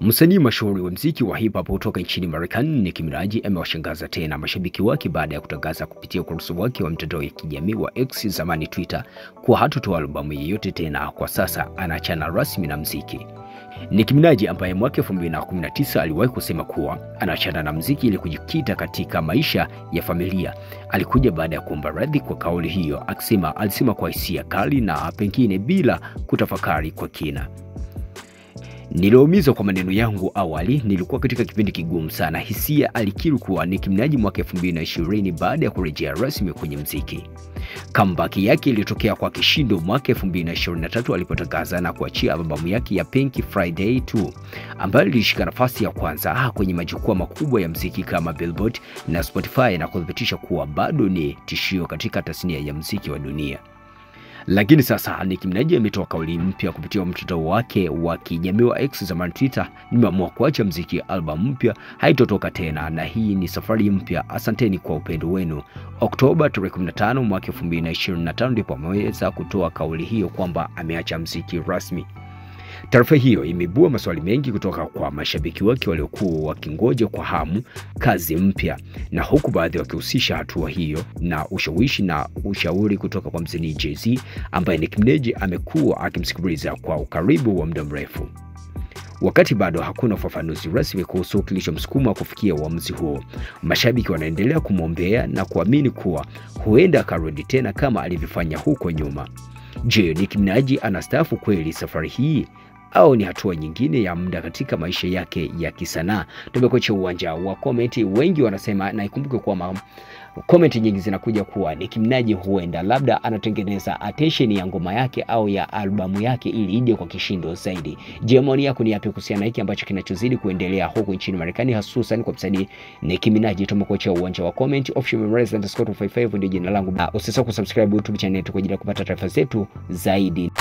Msanii mashuhuri wa muziki wa hip hop kutoka nchini Marekani Nicki Minaj amewashangaza tena mashabiki wake baada ya kutangaza kupitia ukurasa wake wa mtandao ya kijamii wa X, zamani Twitter, kuwa hatotoa albamu yoyote tena. Kwa sasa anaachana rasmi na muziki. Nicki Minaj ambaye mwaka 2019 aliwahi kusema kuwa anaachana na muziki ili kujikita katika maisha ya familia, alikuja baada ya kuomba radhi kwa kauli hiyo, akisema alisema kwa hisia kali na pengine bila kutafakari kwa kina. Niliumizwa kwa maneno yangu awali, nilikuwa katika kipindi kigumu sana. Hisia, alikiri kuwa Nicki Minaj mwaka 2020 baada ya kurejea rasmi kwenye muziki. Comeback yake ilitokea kwa kishindo mwaka 2023 alipotangaza na kuachia albamu yake ya Pink Friday 2 ambayo ilishika nafasi ya kwanza kwenye majukwaa makubwa ya muziki kama Billboard na Spotify, na kuthibitisha kuwa bado ni tishio katika tasnia ya muziki wa dunia. Lakini sasa Nicki Minaj ametoa kauli mpya kupitia mtandao wake wa kijamii wa X, zamani Twitter: nimeamua kuacha muziki, albamu mpya haitotoka tena, na hii ni safari mpya. Asanteni kwa upendo wenu. Oktoba 15 mwaka 2025 ndipo ameweza kutoa kauli hiyo kwamba ameacha muziki rasmi. Taarifa hiyo imeibua maswali mengi kutoka kwa mashabiki wake waliokuwa wakingoja kwa hamu kazi mpya, na huku baadhi wakihusisha hatua hiyo na ushawishi na ushauri kutoka kwa msanii Jay-Z ambaye Nicki Minaj amekuwa akimsikiliza kwa ukaribu wa muda mrefu. Wakati bado hakuna ufafanuzi rasmi kuhusu kilichomsukuma kufikia uamuzi huo, mashabiki wanaendelea kumwombea na kuamini kuwa huenda akarudi tena kama alivyofanya huko nyuma. Je, Nicki Minaj anastaafu kweli safari hii au ni hatua nyingine ya muda katika maisha yake ya kisanaa? Tumekuacha uwanja wa comment. Wengi wanasema, na ikumbuke kwa comment nyingi zinakuja kuwa Nicki Minaj huenda labda anatengeneza attention ya ngoma yake au ya albamu yake ili ije kwa kishindo zaidi. Je, maoni yako ni yapi kuhusiana na hiki ambacho kinachozidi kuendelea huko nchini Marekani, hususan kwa msanii Nicki Minaj? Tumekuacha uwanja wa comment. Official_55 ndio jina langu. Usisahau kusubscribe YouTube channel yetu kwa ajili ya kupata taarifa zetu zaidi.